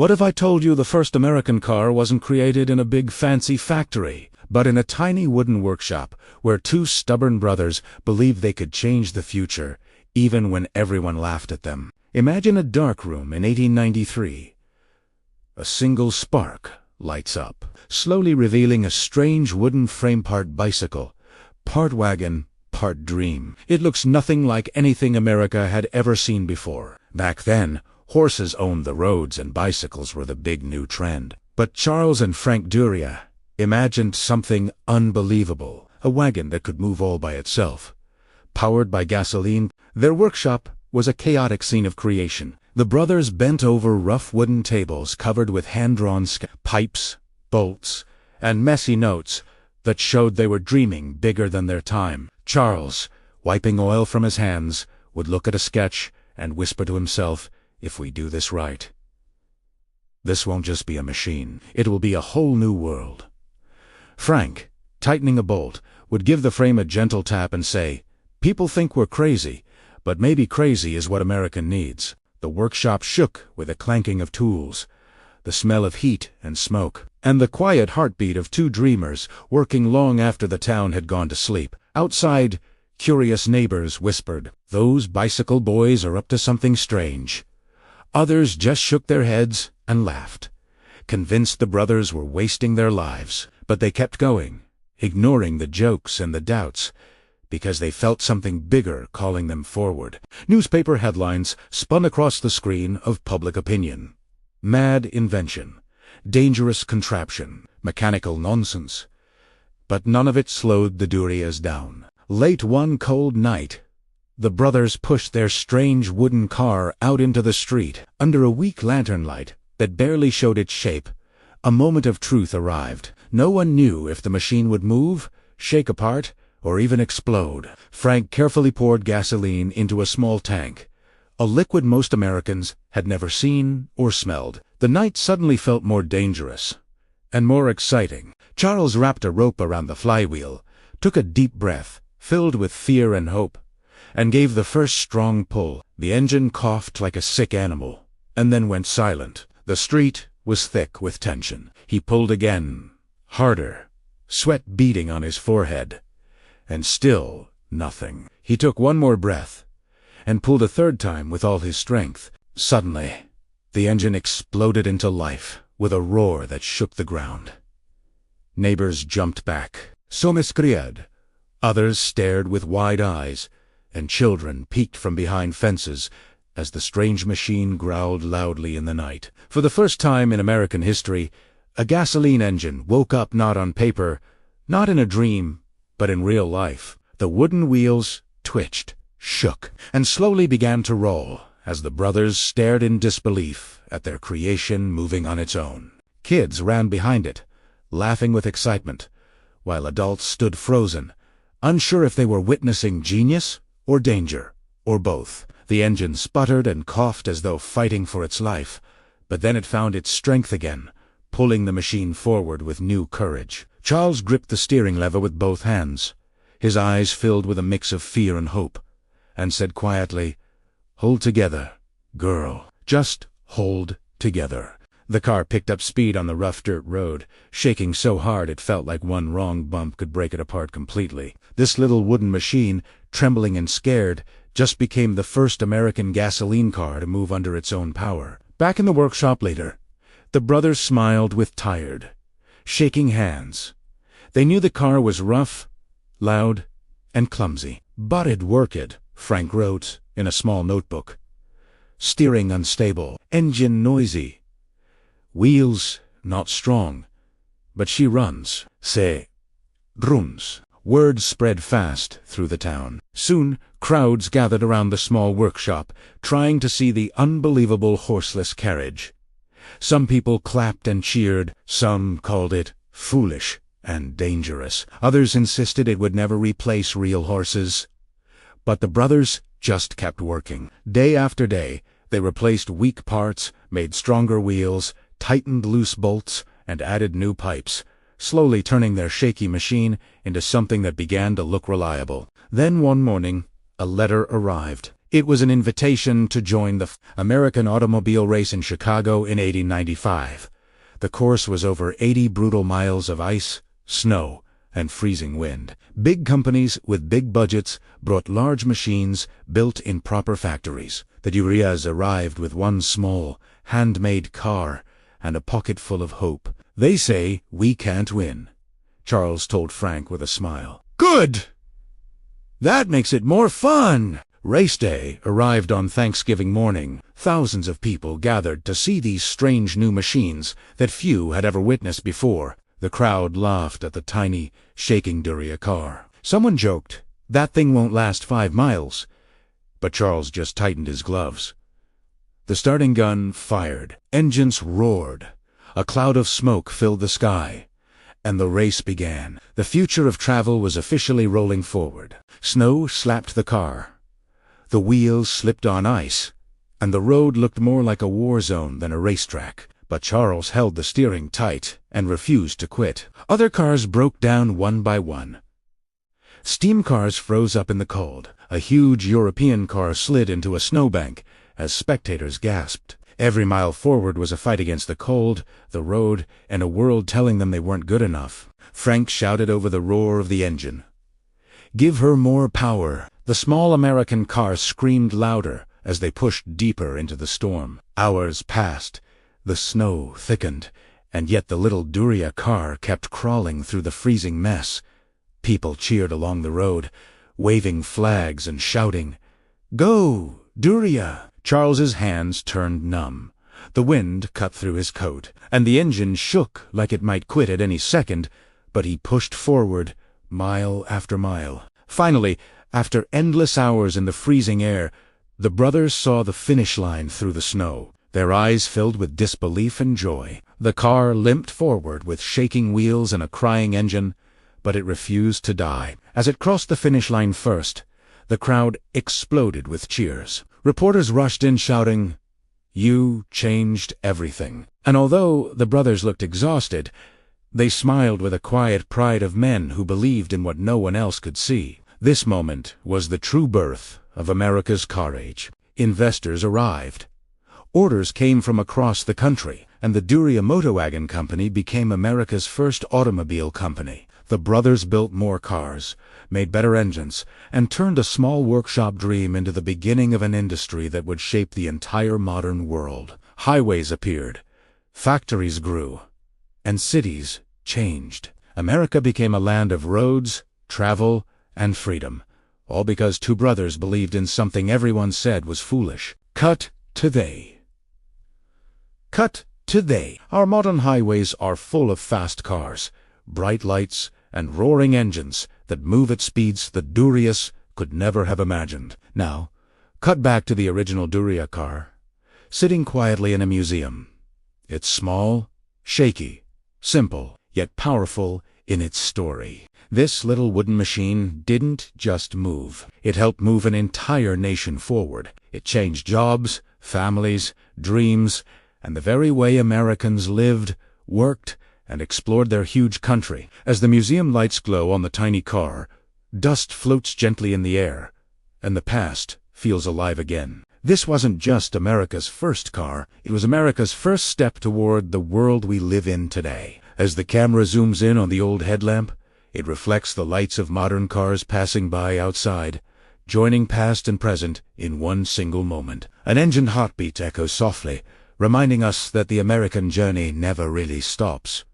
What if I told you the first American car wasn't created in a big fancy factory, but in a tiny wooden workshop where two stubborn brothers believed they could change the future, even when everyone laughed at them? Imagine a dark room in 1893. A single spark lights up, slowly revealing a strange wooden frame-part bicycle, part wagon, part dream. It looks nothing like anything America had ever seen before. Back then, horses owned the roads and bicycles were the big new trend. But Charles and Frank Duryea imagined something unbelievable, a wagon that could move all by itself. Powered by gasoline, their workshop was a chaotic scene of creation. The brothers bent over rough wooden tables covered with hand-drawn pipes, bolts, and messy notes that showed they were dreaming bigger than their time. Charles, wiping oil from his hands, would look at a sketch and whisper to himself, "If we do this right, this won't just be a machine, it will be a whole new world." Frank, tightening a bolt, would give the frame a gentle tap and say, "People think we're crazy, but maybe crazy is what America needs." The workshop shook with the clanking of tools, the smell of heat and smoke, and the quiet heartbeat of two dreamers working long after the town had gone to sleep. Outside, curious neighbors whispered, "Those bicycle boys are up to something strange." Others just shook their heads and laughed, convinced the brothers were wasting their lives. But they kept going, ignoring the jokes and the doubts, because they felt something bigger calling them forward. Newspaper headlines spun across the screen of public opinion. Mad invention, dangerous contraption, mechanical nonsense. But none of it slowed the Duryeas down. Late one cold night, the brothers pushed their strange wooden car out into the street. Under a weak lantern light that barely showed its shape, a moment of truth arrived. No one knew if the machine would move, shake apart, or even explode. Frank carefully poured gasoline into a small tank, a liquid most Americans had never seen or smelled. The night suddenly felt more dangerous and more exciting. Charles wrapped a rope around the flywheel, took a deep breath, filled with fear and hope, and gave the first strong pull. The engine coughed like a sick animal, and then went silent. The street was thick with tension. He pulled again, harder, sweat beading on his forehead. And still nothing. He took one more breath, and pulled a third time with all his strength. Suddenly, the engine exploded into life, with a roar that shook the ground. Neighbors jumped back. Somes cried. Others stared with wide eyes, and children peeked from behind fences as the strange machine growled loudly in the night. For the first time in American history, a gasoline engine woke up not on paper, not in a dream, but in real life. The wooden wheels twitched, shook, and slowly began to roll as the brothers stared in disbelief at their creation moving on its own. Kids ran behind it, laughing with excitement, while adults stood frozen, unsure if they were witnessing genius or danger, or both. The engine sputtered and coughed as though fighting for its life, but then it found its strength again, pulling the machine forward with new courage. Charles gripped the steering lever with both hands, his eyes filled with a mix of fear and hope, and said quietly, "Hold together, girl. Just hold together." The car picked up speed on the rough dirt road, shaking so hard it felt like one wrong bump could break it apart completely. This little wooden machine, trembling and scared, just became the first American gasoline car to move under its own power. Back in the workshop later, the brothers smiled with tired, shaking hands. They knew the car was rough, loud, and clumsy. "But it worked," Frank wrote in a small notebook. "Steering unstable, engine noisy, wheels not strong, but she runs. Se runs." Word spread fast through the town. Soon, crowds gathered around the small workshop, trying to see the unbelievable horseless carriage. Some people clapped and cheered, some called it foolish and dangerous. Others insisted it would never replace real horses. But the brothers just kept working. Day after day, they replaced weak parts, made stronger wheels, tightened loose bolts, and added new pipes, slowly turning their shaky machine into something that began to look reliable. Then one morning, a letter arrived. It was an invitation to join the American automobile race in Chicago in 1895. The course was over 80 brutal miles of ice, snow, and freezing wind. Big companies with big budgets brought large machines built in proper factories. The Duryeas arrived with one small, handmade car and a pocket full of hope. "They say we can't win," Charles told Frank with a smile. "Good! That makes it more fun!" Race day arrived on Thanksgiving morning. Thousands of people gathered to see these strange new machines that few had ever witnessed before. The crowd laughed at the tiny, shaking Duryea car. Someone joked, "That thing won't last 5 miles." But Charles just tightened his gloves. The starting gun fired. Engines roared. A cloud of smoke filled the sky. And the race began. The future of travel was officially rolling forward. Snow slapped the car. The wheels slipped on ice, and the road looked more like a war zone than a racetrack. But Charles held the steering tight and refused to quit. Other cars broke down one by one. Steam cars froze up in the cold. A huge European car slid into a snowbank as spectators gasped. Every mile forward was a fight against the cold, the road, and a world telling them they weren't good enough. Frank shouted over the roar of the engine, "Give her more power!" The small American car screamed louder as they pushed deeper into the storm. Hours passed. The snow thickened, and yet the little Duryea car kept crawling through the freezing mess. People cheered along the road, waving flags and shouting, "Go, Duryea!" Charles's hands turned numb. The wind cut through his coat, and the engine shook like it might quit at any second, but he pushed forward, mile after mile. Finally, after endless hours in the freezing air, the brothers saw the finish line through the snow. Their eyes filled with disbelief and joy. The car limped forward with shaking wheels and a crying engine, but it refused to die. As it crossed the finish line first, the crowd exploded with cheers. Reporters rushed in shouting, "You changed everything." And although the brothers looked exhausted, they smiled with a quiet pride of men who believed in what no one else could see. This moment was the true birth of America's car age. Investors arrived. Orders came from across the country, and the Duryea Motor Wagon Company became America's first automobile company. The brothers built more cars, made better engines, and turned a small workshop dream into the beginning of an industry that would shape the entire modern world. Highways appeared, factories grew, and cities changed. America became a land of roads, travel, and freedom, all because two brothers believed in something everyone said was foolish. Cut to they. Cut to they. Our modern highways are full of fast cars, bright lights, and roaring engines that move at speeds the Duryeas could never have imagined. Now, cut back to the original Duryea car, sitting quietly in a museum. It's small, shaky, simple, yet powerful in its story. This little wooden machine didn't just move. It helped move an entire nation forward. It changed jobs, families, dreams, and the very way Americans lived, worked, and explored their huge country. As the museum lights glow on the tiny car, dust floats gently in the air, and the past feels alive again. This wasn't just America's first car, it was America's first step toward the world we live in today. As the camera zooms in on the old headlamp, it reflects the lights of modern cars passing by outside, joining past and present in one single moment. An engine heartbeat echoes softly, reminding us that the American journey never really stops.